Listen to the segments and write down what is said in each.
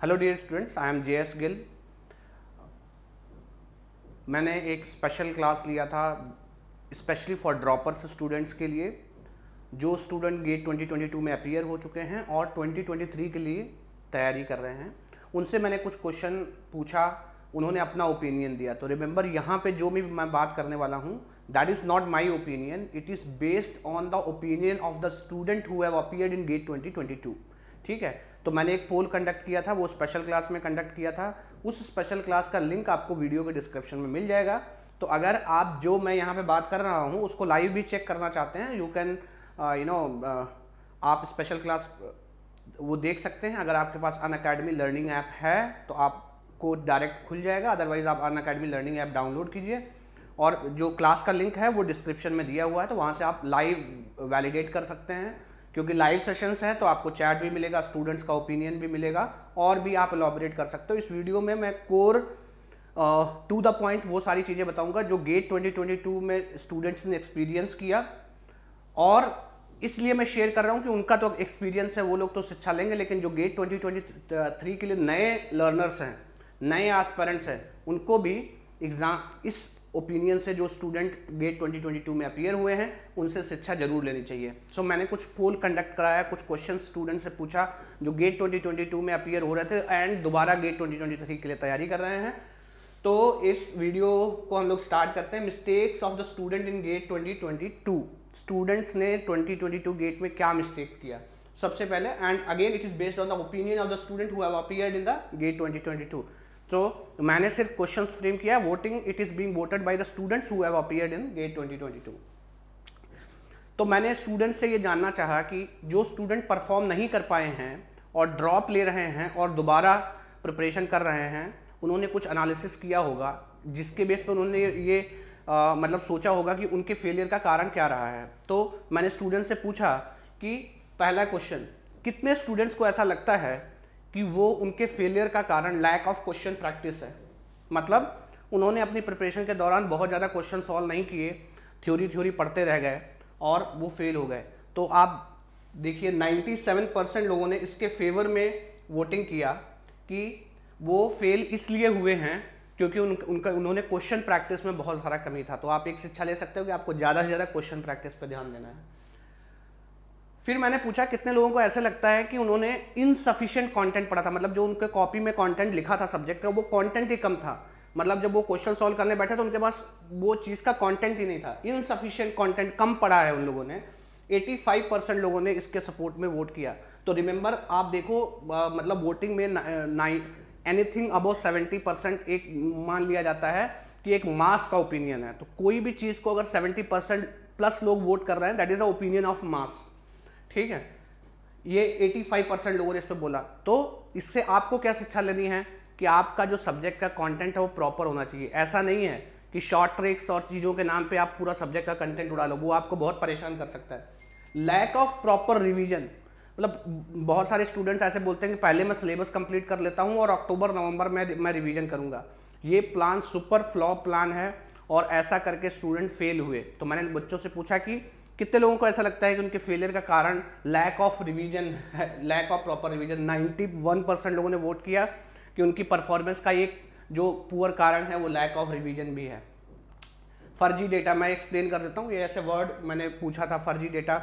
Hello dear students, I am JS Gill. मैंने एक special class लिया था स्पेशली फॉर ड्रॉपर्स स्टूडेंट्स के लिए, जो स्टूडेंट गेट 2022 में अपीयर हो चुके हैं और 2023 के लिए तैयारी कर रहे हैं। उनसे मैंने कुछ क्वेश्चन पूछा, उन्होंने अपना ओपिनियन दिया। तो रिमेंबर, यहाँ पे जो भी मैं बात करने वाला हूँ, that is not my opinion, it is based on the opinion of the student who have appeared in GATE 2022। ठीक है, तो मैंने एक पोल कंडक्ट किया था, वो स्पेशल क्लास में कंडक्ट किया था। उस स्पेशल क्लास का लिंक आपको वीडियो के डिस्क्रिप्शन में मिल जाएगा। तो अगर आप जो मैं यहाँ पे बात कर रहा हूँ उसको लाइव भी चेक करना चाहते हैं, यू कैन आप स्पेशल क्लास वो देख सकते हैं। अगर आपके पास अनअकैडमी लर्निंग ऐप है तो आपको डायरेक्ट खुल जाएगा, अदरवाइज आप अनअकैडमी लर्निंग ऐप डाउनलोड कीजिए और जो क्लास का लिंक है वो डिस्क्रिप्शन में दिया हुआ है, तो वहाँ से आप लाइव वैलिडेट कर सकते हैं। क्योंकि लाइव सेशंस है तो आपको चैट भी मिलेगा, स्टूडेंट्स का ओपिनियन भी मिलेगा और भी आप एलॉबरेट कर सकते हो। इस वीडियो में मैं कोर टू द पॉइंट वो सारी चीज़ें बताऊंगा जो गेट 2022 में स्टूडेंट्स ने एक्सपीरियंस किया, और इसलिए मैं शेयर कर रहा हूं कि उनका तो एक्सपीरियंस है, वो लोग तो शिक्षा लेंगे, लेकिन जो गेट 2023 के लिए नए लर्नर्स हैं, नए एस्पिरेंट्स हैं, उनको भी एग्जाम इस ओपिनियन से जो स्टूडेंट गेट 2022 में अपीयर हुए हैं उनसे शिक्षा जरूर लेनी चाहिए। सो मैंने कुछ पोल कंडक्ट कराया, कुछ क्वेश्चन स्टूडेंट से पूछा जो गेट 2022 में अपीयर हो रहे थे एंड दोबारा गेट 2023 के लिए तैयारी कर रहे हैं। तो इस वीडियो को हम लोग स्टार्ट करते हैं। Mistakes of the student in GATE 2022। Students ने 2022 गेट में क्या मिस्टेक किया सबसे पहले, and again it is based on the opinion of the student who have appeared in the GATE 2022। तो मैंने सिर्फ क्वेश्चन फ्रेम किया, voting it is being voted by the students who have appeared in GATE 2022। तो मैंने student से ये जानना चाहा कि जो स्टूडेंट परफॉर्म नहीं कर पाए हैं और ड्रॉप ले रहे हैं और दोबारा प्रिपरेशन कर रहे हैं, उन्होंने कुछ एनालिसिस किया होगा जिसके बेस पर उन्होंने ये मतलब सोचा होगा कि उनके फेलियर का कारण क्या रहा है। तो मैंने स्टूडेंट से पूछा कि पहला क्वेश्चन, कितने स्टूडेंट्स को ऐसा लगता है कि वो उनके फेलियर का कारण लैक ऑफ क्वेश्चन प्रैक्टिस है। मतलब उन्होंने अपनी प्रिपरेशन के दौरान बहुत ज़्यादा क्वेश्चन सॉल्व नहीं किए, थ्योरी पढ़ते रह गए और वो फेल हो गए। तो आप देखिए 97% लोगों ने इसके फेवर में वोटिंग किया कि वो फेल इसलिए हुए हैं क्योंकि उन्होंने क्वेश्चन प्रैक्टिस में बहुत सारा कमी था। तो आप एक शिक्षा ले सकते हो कि आपको ज़्यादा से ज़्यादा क्वेश्चन प्रैक्टिस पर ध्यान देना है। फिर मैंने पूछा कितने लोगों को ऐसा लगता है कि उन्होंने इनसफिशिएंट कंटेंट पढ़ा था, मतलब जो उनके कॉपी में कंटेंट लिखा था सब्जेक्ट का वो कंटेंट ही कम था। मतलब जब वो क्वेश्चन सॉल्व करने बैठे तो उनके पास वो चीज़ का कंटेंट ही नहीं था, इनसफिशिएंट कंटेंट, कम पढ़ा है उन लोगों ने। 85% लोगों ने इसके सपोर्ट में वोट किया। तो रिमेंबर, आप देखो मतलब वोटिंग में एनीथिंग अबव 70% एक मान लिया जाता है कि एक मास का ओपिनियन है। तो कोई भी चीज़ को अगर 70% प्लस लोग वोट कर रहे हैं, that is the opinion of mass. ठीक है, ये 85% लोगों ने इस पर बोला। तो इससे आपको क्या शिक्षा लेनी है कि आपका जो सब्जेक्ट का कंटेंट है वो प्रॉपर होना चाहिए। ऐसा नहीं है कि शॉर्ट ट्रिक्स और चीज़ों के नाम पे आप पूरा सब्जेक्ट का कंटेंट उड़ा लो, वो आपको बहुत परेशान कर सकता है। लैक ऑफ प्रॉपर रिवीजन, मतलब बहुत सारे स्टूडेंट्स ऐसे बोलते हैं कि पहले मैं सिलेबस कंप्लीट कर लेता हूँ और अक्टूबर नवंबर में मैं रिवीजन करूँगा। ये प्लान सुपर फ्लॉप प्लान है और ऐसा करके स्टूडेंट फेल हुए। तो मैंने बच्चों से पूछा कि कितने लोगों को ऐसा लगता है कि उनके फेलियर का कारण लैक ऑफ रिवीजन है, लैक ऑफ प्रॉपर रिवीजन। 91% लोगों ने वोट किया कि उनकी परफॉर्मेंस का एक जो पुअर कारण है वो लैक ऑफ रिवीजन भी है। फर्जी डेटा, मैं एक्सप्लेन कर देता हूँ। ये ऐसे वर्ड मैंने पूछा था। फर्जी डेटा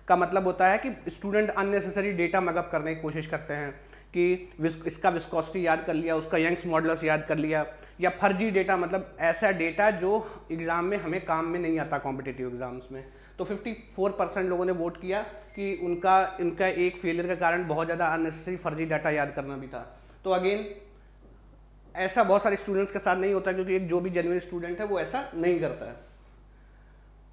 का मतलब होता है कि स्टूडेंट अननेसेसरी डेटा मगअप करने की कोशिश करते हैं कि इसका विस्कोसिटी याद कर लिया, उसका यंग्स मॉडुलस याद कर लिया, या फर्जी डेटा मतलब ऐसा डेटा जो एग्जाम में हमें काम में नहीं आता, कॉम्पिटिटिव एग्जाम्स में। तो 54% लोगों ने वोट किया कि इनका एक फेलियर का कारण बहुत ज़्यादा अननेसेसरी फर्जी डाटा याद करना भी था। तो अगेन ऐसा बहुत सारे स्टूडेंट्स के साथ नहीं होता, क्योंकि एक जो भी जेन्युइन स्टूडेंट है वो ऐसा नहीं करता है।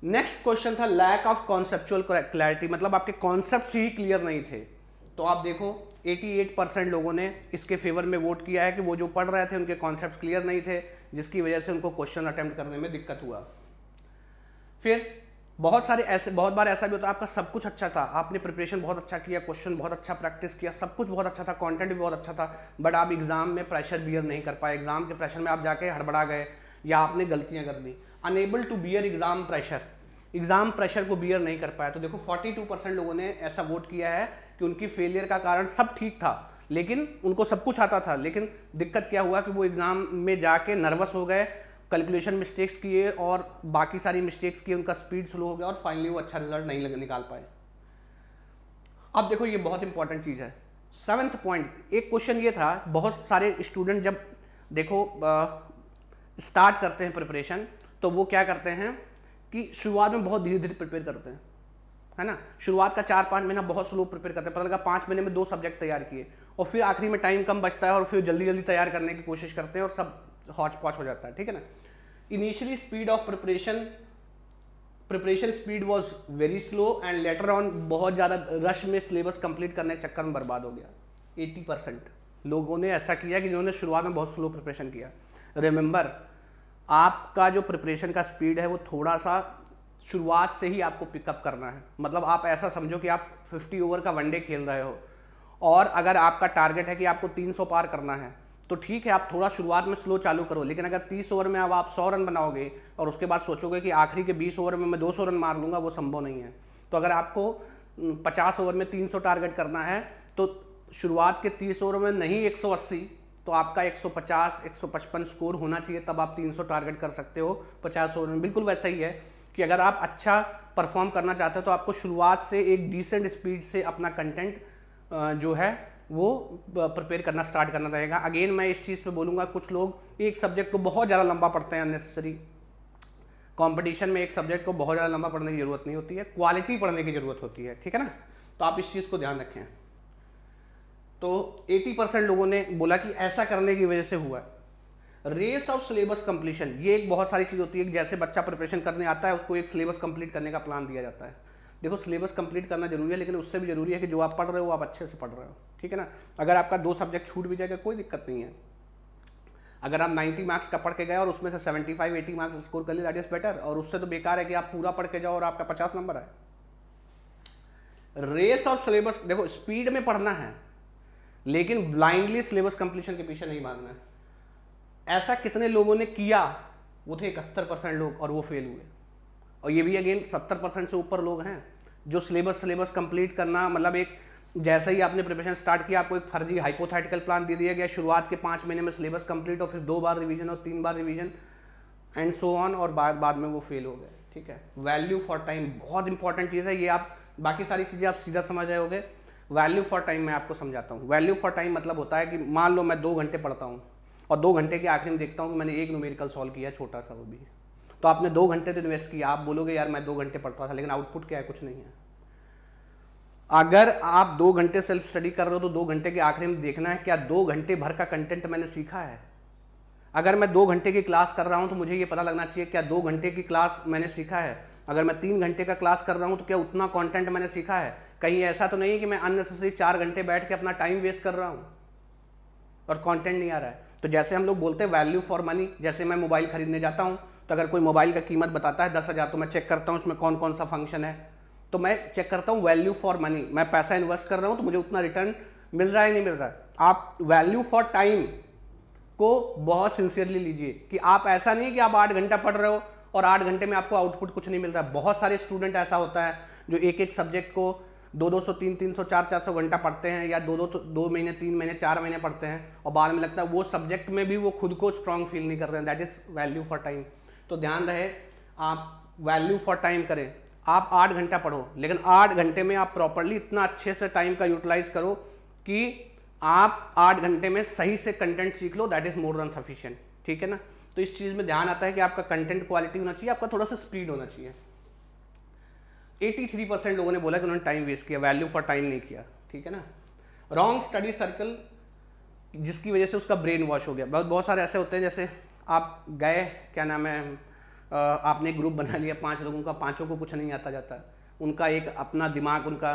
नेक्स्ट क्वेश्चन था लैक ऑफ कॉन्सेप्चुअल क्लैरिटी, मतलब आपके कॉन्सेप्ट ही क्लियर नहीं थे। तो आप देखो 88% लोगों ने इसके फेवर में वोट किया है कि वो जो पढ़ रहे थे उनके कॉन्सेप्ट क्लियर नहीं थे, जिसकी वजह से उनको क्वेश्चन अटेम्प्ट करने में दिक्कत हुआ। फिर बहुत बार ऐसा भी होता है, आपका सब कुछ अच्छा था, आपने प्रिपरेशन बहुत अच्छा किया, क्वेश्चन बहुत अच्छा प्रैक्टिस किया, सब कुछ बहुत अच्छा था, कंटेंट भी बहुत अच्छा था, बट आप एग्जाम में प्रेशर बियर नहीं कर पाए। एग्जाम के प्रेशर में आप जाके हड़बड़ा गए या आपने गलतियां कर दी। Unable to bear exam pressure, exam pressure को बियर नहीं कर पाया। तो देखो 42% लोगों ने ऐसा वोट किया है कि उनकी फेलियर का कारण सब ठीक था, लेकिन उनको सब कुछ आता था, लेकिन दिक्कत क्या हुआ कि वो एग्जाम में जाके नर्वस हो गए, कैलकुलेशन मिस्टेक्स किए और बाकी सारी मिस्टेक्स किए, उनका स्पीड स्लो हो गया और फाइनली वो अच्छा रिजल्ट नहीं निकाल पाए। अब देखो ये बहुत इंपॉर्टेंट चीज़ है। 7th पॉइंट, एक क्वेश्चन ये था, बहुत सारे स्टूडेंट जब देखो स्टार्ट करते हैं प्रिपरेशन तो वो क्या करते हैं कि शुरुआत में बहुत धीरे धीरे प्रिपेयर करते हैं, है ना। शुरुआत का 4-5 महीना बहुत स्लो प्रिपेयर करते हैं, पता लगा 5 महीने में 2 सब्जेक्ट तैयार किए और फिर आखिरी में टाइम कम बचता है और फिर जल्दी जल्दी तैयार करने की कोशिश करते हैं और सब हौच पौच हो जाता है, ठीक है ना। Initially speed of preparation speed was very slow and later on बहुत ज़्यादा रश में सिलेबस कंप्लीट करने के चक्कर में बर्बाद हो गया। 80% लोगों ने ऐसा किया कि जिन्होंने शुरुआत में बहुत स्लो प्रिपरेशन किया। रिमेंबर, आपका जो प्रिपरेशन का स्पीड है वो थोड़ा सा शुरुआत से ही आपको पिकअप करना है। मतलब आप ऐसा समझो कि आप 50 ओवर का वनडे खेल रहे हो और अगर आपका टारगेट है कि आपको 300 पार करना है तो ठीक है, आप थोड़ा शुरुआत में स्लो चालू करो, लेकिन अगर 30 ओवर में अब आप 100 रन बनाओगे और उसके बाद सोचोगे कि आखिरी के 20 ओवर में मैं 200 रन मार लूँगा, वो संभव नहीं है। तो अगर आपको 50 ओवर में 300 टारगेट करना है तो शुरुआत के 30 ओवर में नहीं 180 तो आपका 150-155 स्कोर होना चाहिए, तब आप 300 टारगेट कर सकते हो 50 ओवर में। बिल्कुल वैसा ही है कि अगर आप अच्छा परफॉर्म करना चाहते हो तो आपको शुरुआत से एक डिसेंट स्पीड से अपना कंटेंट जो है वो प्रिपेयर करना स्टार्ट करना रहेगा। अगेन मैं इस चीज़ पे बोलूँगा, कुछ लोग एक सब्जेक्ट को बहुत ज़्यादा लंबा पढ़ते हैं अननेसेसरी। कंपटीशन में एक सब्जेक्ट को बहुत ज़्यादा लंबा पढ़ने की जरूरत नहीं होती है, क्वालिटी पढ़ने की जरूरत होती है, ठीक है ना। तो आप इस चीज़ को ध्यान रखें। तो 80% लोगों ने बोला कि ऐसा करने की वजह से हुआ। रेस ऑफ सिलेबस कंप्लीशन, ये एक बहुत सारी चीज़ होती है कि जैसे बच्चा प्रिपरेशन करने आता है उसको एक सिलेबस कंप्लीट करने का प्लान दिया जाता है। देखो सिलेबस कंप्लीट करना जरूरी है, लेकिन उससे भी जरूरी है कि जो आप पढ़ रहे हो आप अच्छे से पढ़ रहे हो, ठीक है ना। अगर आपका 2 सब्जेक्ट छूट भी जाएगा कोई दिक्कत नहीं है। अगर आप 90 मार्क्स का पढ़ के गए और उसमें से 75-80 मार्क्स स्कोर कर लिए, दैट इज बेटर। और उससे तो बेकार है कि आप पूरा पढ़ के जाओ और आपका 50 नंबर आए। रेस ऑफ सिलेबस, देखो स्पीड में पढ़ना है लेकिन ब्लाइंडली सिलेबस कंप्लीशन के पीछे नहीं भागना है। ऐसा कितने लोगों ने किया? वो थे 71% लोग और वो फेल हुए। और ये भी अगेन 70% से ऊपर लोग हैं जो सिलेबस कंप्लीट करना, मतलब एक जैसे ही आपने प्रिपरेशन स्टार्ट किया आपको एक फर्जी हाइपोथेटिकल प्लान दे दिया गया, शुरुआत के 5 महीने में सिलेबस कंप्लीट और फिर 2 बार रिवीजन और 3 बार रिवीजन एंड सो ऑन, और बाद में वो फेल हो गए, ठीक है। वैल्यू फॉर टाइम बहुत इंपॉर्टेंट चीज़ है, ये आप बाकी सारी चीज़ें आप सीधा समझ रहे होगे। वैल्यू फॉर टाइम मैं आपको समझाता हूँ। वैल्यू फॉर टाइम मतलब होता है कि मान लो मैं 2 घंटे पढ़ता हूँ और 2 घंटे के आखिर में देखता हूँ कि मैंने एक न्यूमेरिकल सॉल्व किया, छोटा सा वो भी, तो आपने 2 घंटे तो इन्वेस्ट किया। आप बोलोगे यार मैं 2 घंटे पढ़ता था, लेकिन आउटपुट क्या है? कुछ नहीं है। अगर आप 2 घंटे सेल्फ स्टडी कर रहे हो तो 2 घंटे के आखिर में देखना है क्या 2 घंटे भर का कंटेंट मैंने सीखा है। अगर मैं 2 घंटे की क्लास कर रहा हूं तो मुझे ये पता लगना चाहिए क्या 2 घंटे की क्लास मैंने सीखा है। अगर मैं 3 घंटे का क्लास कर रहा हूं तो क्या उतना कंटेंट मैंने सीखा है। कहीं ऐसा तो नहीं कि मैं अननेसेसरी 4 घंटे बैठ के अपना टाइम वेस्ट कर रहा हूं और कंटेंट नहीं आ रहा है। तो जैसे हम लोग बोलते हैं वैल्यू फॉर मनी, जैसे मैं मोबाइल खरीदने जाता हूं तो अगर कोई मोबाइल का कीमत बताता है 10,000 तो मैं चेक करता हूं उसमें कौन कौन सा फंक्शन है, तो मैं चेक करता हूं वैल्यू फॉर मनी। मैं पैसा इन्वेस्ट कर रहा हूं तो मुझे उतना रिटर्न मिल रहा है नहीं मिल रहा है। आप वैल्यू फॉर टाइम को बहुत सिंसियरली लीजिए कि आप ऐसा नहीं कि आप 8 घंटा पढ़ रहे हो और 8 घंटे में आपको आउटपुट कुछ नहीं मिल रहा है। बहुत सारे स्टूडेंट ऐसा होता है जो एक सब्जेक्ट को 200, 300, 400 घंटा पढ़ते हैं या 2 महीने, 3 महीने, 4 महीने पढ़ते हैं और बाद में लगता है वो सब्जेक्ट में भी वो खुद को स्ट्रांग फील नहीं कर रहे हैं। That is value for time. तो ध्यान रहे आप वैल्यू फॉर टाइम करें। आप 8 घंटा पढ़ो लेकिन 8 घंटे में आप प्रॉपरली इतना अच्छे से टाइम का यूटिलाइज करो कि आप 8 घंटे में सही से कंटेंट सीख लो। That is more than sufficient, ठीक है ना। तो इस चीज में ध्यान आता है कि आपका कंटेंट क्वालिटी होना चाहिए, आपका थोड़ा सा स्पीड होना चाहिए। 83% लोगों ने बोला कि उन्होंने टाइम वेस्ट किया, वैल्यू फॉर टाइम नहीं किया, ठीक है ना। रॉन्ग स्टडी सर्कल, जिसकी वजह से उसका ब्रेन वॉश हो गया। बहुत सारे ऐसे होते हैं, जैसे आप गए, क्या नाम है, आपने एक ग्रुप बना लिया 5 लोगों का, 5 को कुछ नहीं आता जाता, उनका एक अपना दिमाग, उनका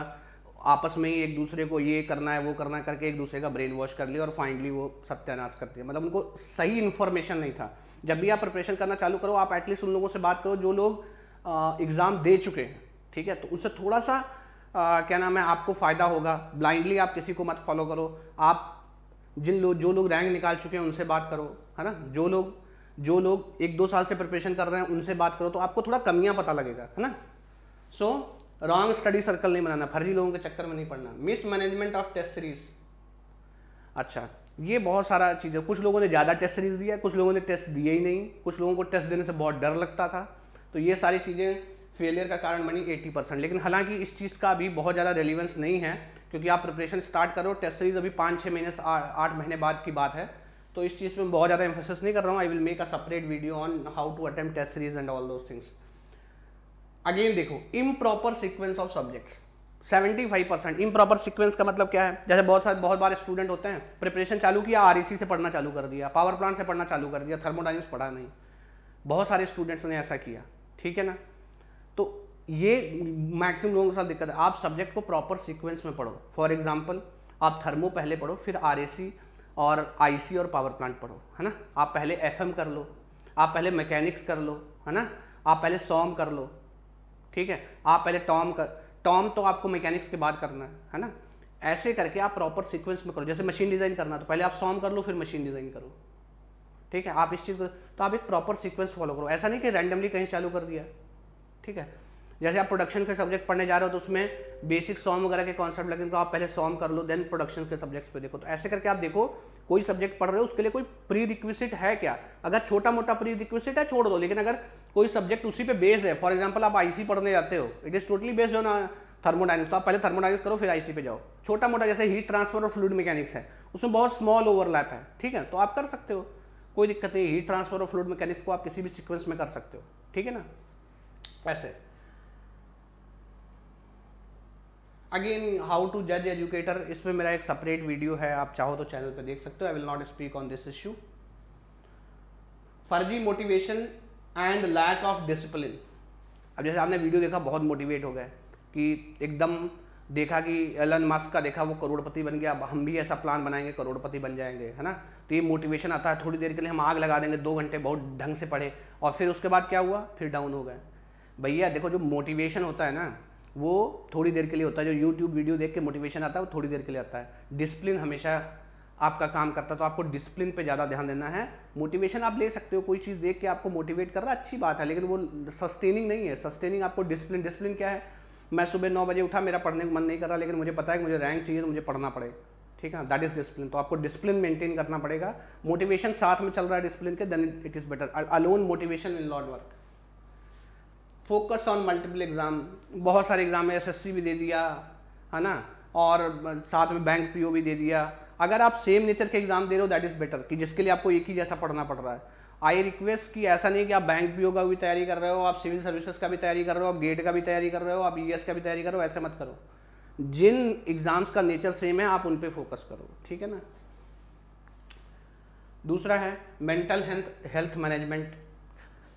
आपस में ही एक दूसरे को ये करना है वो करना है करके एक दूसरे का ब्रेन वॉश कर लिया और फाइनली वो सत्यानाश कर दिया। मतलब उनको सही इन्फॉर्मेशन नहीं था। जब भी आप प्रिपरेशन करना चालू करो आप एटलीस्ट उन लोगों से बात करो जो लोग एग्ज़ाम दे चुके हैं, ठीक है। तो उससे थोड़ा सा क्या नाम है आपको फ़ायदा होगा। ब्लाइंडली आप किसी को मत फॉलो करो। आप जो लोग रैंक निकाल चुके हैं उनसे बात करो, है ना। जो लोग 1-2 साल से प्रिपरेशन कर रहे हैं उनसे बात करो तो आपको थोड़ा कमियां पता लगेगा, है ना। सो रॉन्ग स्टडी सर्कल नहीं बनाना, फर्जी लोगों के चक्कर में नहीं पड़ना। Mismanagement of test series, अच्छा, ये बहुत सारा चीज़ें, कुछ लोगों ने ज़्यादा टेस्ट सीरीज दिया, कुछ लोगों ने टेस्ट दिए ही नहीं, कुछ लोगों को टेस्ट देने से बहुत डर लगता था, तो ये सारी चीज़ें फेलियर का कारण बनी 80%। लेकिन हालांकि इस चीज़ का अभी बहुत ज़्यादा रेलिवेंस नहीं है, क्योंकि आप प्रिपरेशन स्टार्ट करो, टेस्ट सीरीज अभी 5-6 महीने से 8 महीने बाद की बात है, तो इस चीज़ में बहुत ज़्यादा एम्फेसिस नहीं कर रहा हूँ। I will make a separate video on how to attempt test series and all those things. Again देखो, improper sequence of subjects 75%। Improper sequence का मतलब क्या है, जैसे बहुत बार स्टूडेंट होते हैं, प्रिपरेशन चालू किया, आरईसी से पढ़ना चालू कर दिया, पावर प्लांट से पढ़ना चालू कर दिया, थर्मोडायनेमिक्स पढ़ा नहीं। बहुत सारे स्टूडेंट्स ने ऐसा किया, ठीक है ना। तो ये मैक्सिमम लोगों के साथ दिक्कत है। आप सब्जेक्ट को प्रॉपर सीक्वेंस में पढ़ो। फॉर एग्जाम्पल, आप थर्मो पहले पढ़ो, फिर आरएसी और आईसी और पावर प्लांट पढ़ो, है ना। आप पहले एफएम कर लो, आप पहले मैकेनिक्स कर लो, है ना, आप पहले सॉम कर लो, ठीक है, आप पहले टॉम तो आपको मैकेनिक्स के बाद करना है ना। ऐसे करके आप प्रॉपर सीक्वेंस में करो। जैसे मशीन डिज़ाइन करना, तो पहले आप सॉम कर लो, फिर मशीन डिज़ाइन करो, ठीक है। आप इस चीज़ को, तो आप एक प्रॉपर सीक्वेंस फॉलो करो। ऐसा नहीं कि रैंडमली कहीं चालू कर दिया, ठीक है। जैसे आप प्रोडक्शन के सब्जेक्ट पढ़ने जा रहे हो, तो उसमें बेसिक सॉम वगैरह के कॉन्सेप्ट लगे, तो आप पहले सॉम कर लो, देन प्रोडक्शन के सब्जेक्ट्स पे देखो। तो ऐसे करके आप देखो, कोई सब्जेक्ट पढ़ रहे हो, उसके लिए कोई प्री रिक्विजिट है क्या। अगर छोटा मोटा प्री रिक्विजिट है, छोड़ दो। लेकिन अगर कोई सब्जेक्ट उसी पे बेस्ड है, फॉर एग्जाम्पल आप आईसी पढ़ने जाते हो, it is totally based on thermodynamics, तो आप पहले थर्मोडायनेमिक्स करो, फिर आईसी पे जाओ। छोटा मोटा जैसे हीट ट्रांसफर और फ्लूइड मैकेनिक्स है, उसमें बहुत स्मॉल ओवरलैप है, ठीक है, तो आप कर सकते हो, कोई दिक्कत नहीं। हीट ट्रांसफर और फ्लूइड मैकेनिक्स को आप किसी भी सीक्वेंस में कर सकते हो, ठीक है ना। ऐसे अगेन, हाउ टू जज एजुकेटर, इसमें मेरा एक सेपरेट वीडियो है, आप चाहो तो चैनल पे देख सकते हो। I will not speak on this issue. फर्जी motivation and lack of discipline. अब जैसे आपने वीडियो देखा, बहुत मोटिवेट हो गए कि एकदम देखा कि एलन मस्क का देखा, वो करोड़पति बन गया, अब हम भी ऐसा प्लान बनाएंगे, करोड़पति बन जाएंगे, है ना। तो ये मोटिवेशन आता है, थोड़ी देर के लिए हम आग लगा देंगे, 2 घंटे बहुत ढंग से पढ़े, और फिर उसके बाद क्या हुआ, फिर डाउन हो गए। भैया देखो, जो मोटिवेशन होता है ना, वो थोड़ी देर के लिए होता है। जो यूट्यूब वीडियो देख के मोटिवेशन आता है, वो थोड़ी देर के लिए आता है। डिसिप्लिन हमेशा आपका काम करता है, तो आपको डिसिप्लिन पे ज़्यादा ध्यान देना है। मोटिवेशन आप ले सकते हो, कोई चीज़ देख के आपको मोटिवेट कर रहा है, अच्छी बात है, लेकिन वो सस्टेनिंग नहीं है। सस्टेनिंग आपको डिसिप्लिन क्या है, मैं सुबह 9 बजे उठा, मेरा पढ़ने का मन नहीं कर रहा, लेकिन मुझे पता है कि मुझे रैंक चाहिए, तो मुझे पढ़ना पड़ेगा, ठीक है, दैट इज डिसिप्लिन। तो आपको डिसिप्लिन मेंटेन करना पड़ेगा। मोटिवेशन साथ में चल रहा है डिसिप्लिन के, then it is better. Alone motivation will not work. Focus on multiple exam, बहुत सारे एग्जाम है, एसएससी भी दे दिया, है ना, और साथ में बैंक पीओ भी दे दिया। अगर आप सेम नेचर के एग्जाम दे रहे हो, दैट इज बेटर, कि जिसके लिए आपको एक ही जैसा पढ़ना पड़ रहा है। आई रिक्वेस्ट कि ऐसा नहीं कि आप बैंक पीओ का भी तैयारी कर रहे हो, आप सिविल सर्विसेज का भी तैयारी कर रहे हो, आप गेट का भी तैयारी कर रहे हो, आप ईएस का भी तैयारी कर रहे हो, ऐसे मत करो। जिन एग्जाम्स का नेचर सेम है, आप उन पे फोकस करो, ठीक है ना। दूसरा है मेंटल हेल्थ मैनेजमेंट।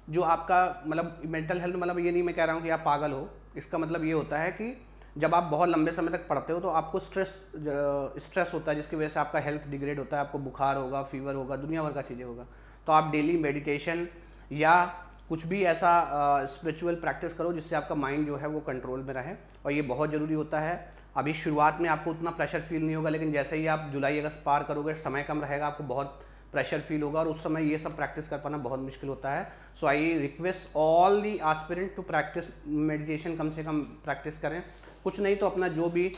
जो आपका मतलब मेंटल हेल्थ, मतलब ये नहीं मैं कह रहा हूँ कि आप पागल हो, इसका मतलब ये होता है कि जब आप बहुत लंबे समय तक पढ़ते हो, तो आपको स्ट्रेस होता है, जिसकी वजह से आपका हेल्थ डिग्रेड होता है, आपको बुखार होगा, फीवर होगा, दुनिया भर का चीज़ें होगा। तो आप डेली मेडिटेशन या कुछ भी ऐसा स्पिरिचुअल प्रैक्टिस करो, जिससे आपका माइंड जो है वो कंट्रोल में रहे, और ये बहुत ज़रूरी होता है। अभी शुरुआत में आपको उतना प्रेशर फील नहीं होगा, लेकिन जैसे ही आप जुलाई अगस्त पार करोगे, समय कम रहेगा, आपको बहुत प्रेशर फील होगा, और उस समय ये सब प्रैक्टिस कर पाना बहुत मुश्किल होता है। So I request all the aspirant to practice meditation, कम से कम प्रैक्टिस करें। कुछ नहीं तो अपना जो भी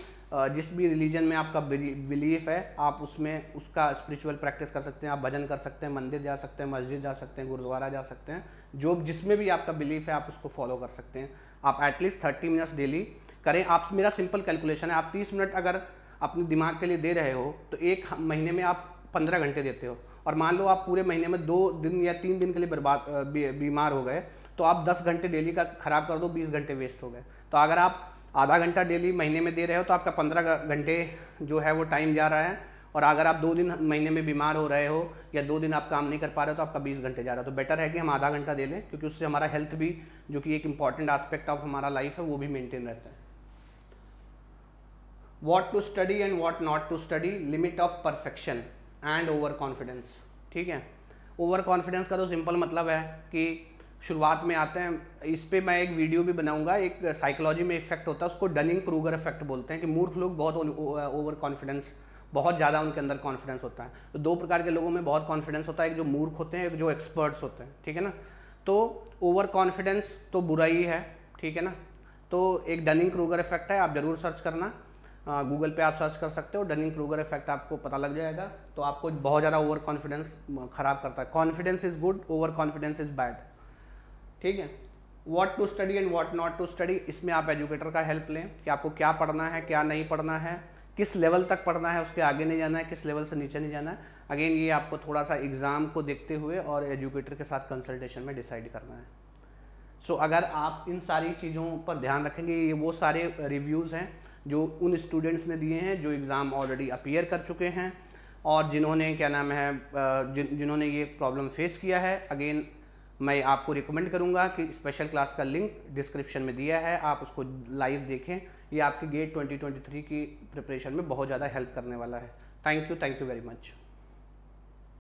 जिस भी रिलीजन में आपका बिलीफ है, आप उसमें उसका स्पिरिचुअल प्रैक्टिस कर सकते हैं। आप भजन कर सकते हैं, मंदिर जा सकते हैं, मस्जिद जा सकते हैं, गुरुद्वारा जा सकते हैं, जो जिसमें भी आपका बिलीफ है, आप उसको फॉलो कर सकते हैं। आप एटलीस्ट 30 मिनट्स डेली करें। आप, मेरा सिंपल कैलकुलेशन है, आप 30 मिनट अगर अपने दिमाग के लिए दे रहे हो, तो एक महीने में आप 15 घंटे देते हो, और मान लो आप पूरे महीने में 2 दिन या 3 दिन के लिए बीमार हो गए, तो आप 10 घंटे डेली का खराब कर दो, 20 घंटे वेस्ट हो गए। तो अगर आप आधा घंटा डेली महीने में दे रहे हो, तो आपका 15 घंटे जो है वो टाइम जा रहा है। और अगर आप 2 दिन महीने में बीमार हो रहे हो, या 2 दिन आप काम नहीं कर पा रहे हो, तो आपका 20 घंटे जा रहा है। तो बेटर है कि हम आधा घंटा दे लें, क्योंकि उससे हमारा हेल्थ भी, जो कि एक इंपॉर्टेंट एस्पेक्ट ऑफ हमारा लाइफ है, वो भी मेंटेन रहता है। What to study and what not to study, limit of perfection and over confidence, ठीक है। ओवर कॉन्फिडेंस का तो सिंपल मतलब है कि शुरुआत में आते हैं, इस पे मैं एक वीडियो भी बनाऊंगा, एक साइकोलॉजी में इफेक्ट होता है, उसको डनिंग क्रूगर इफेक्ट बोलते हैं, कि मूर्ख लोग बहुत ओवर कॉन्फिडेंस, बहुत ज़्यादा उनके अंदर कॉन्फिडेंस होता है। तो 2 प्रकार के लोगों में बहुत कॉन्फिडेंस होता है, एक जो मूर्ख होते हैं, एक जो एक्सपर्ट्स होते हैं, ठीक है ना। तो ओवर कॉन्फिडेंस तो बुरा ही है, ठीक है ना। तो एक डनिंग क्रूगर इफेक्ट है, आप जरूर सर्च करना। गूगल पे आप सर्च कर सकते हो, डनिंग क्रूगर इफेक्ट आपको पता लग जाएगा। तो आपको बहुत ज़्यादा ओवर कॉन्फिडेंस खराब करता है। Confidence is good, over confidence is bad. ठीक है, what to study and what not to study, इसमें आप एजुकेटर का हेल्प लें कि आपको क्या पढ़ना है, क्या नहीं पढ़ना है, किस लेवल तक पढ़ना है, उसके आगे नहीं जाना है, किस लेवल से नीचे नहीं जाना है। अगेन ये आपको थोड़ा सा एग्ज़ाम को देखते हुए और एजुकेटर के साथ कंसल्टेशन में डिसाइड करना है। सो अगर आप इन सारी चीज़ों पर ध्यान रखेंगे, ये वो सारे रिव्यूज़ हैं जो उन स्टूडेंट्स ने दिए हैं जो एग्ज़ाम ऑलरेडी अपीयर कर चुके हैं और जिन्होंने क्या नाम है जिन्होंने ये प्रॉब्लम फेस किया है। अगेन मैं आपको रिकमेंड करूंगा कि स्पेशल क्लास का लिंक डिस्क्रिप्शन में दिया है, आप उसको लाइव देखें। ये आपकी गेट 2023 की प्रिपरेशन में बहुत ज़्यादा हेल्प करने वाला है। Thank you very much.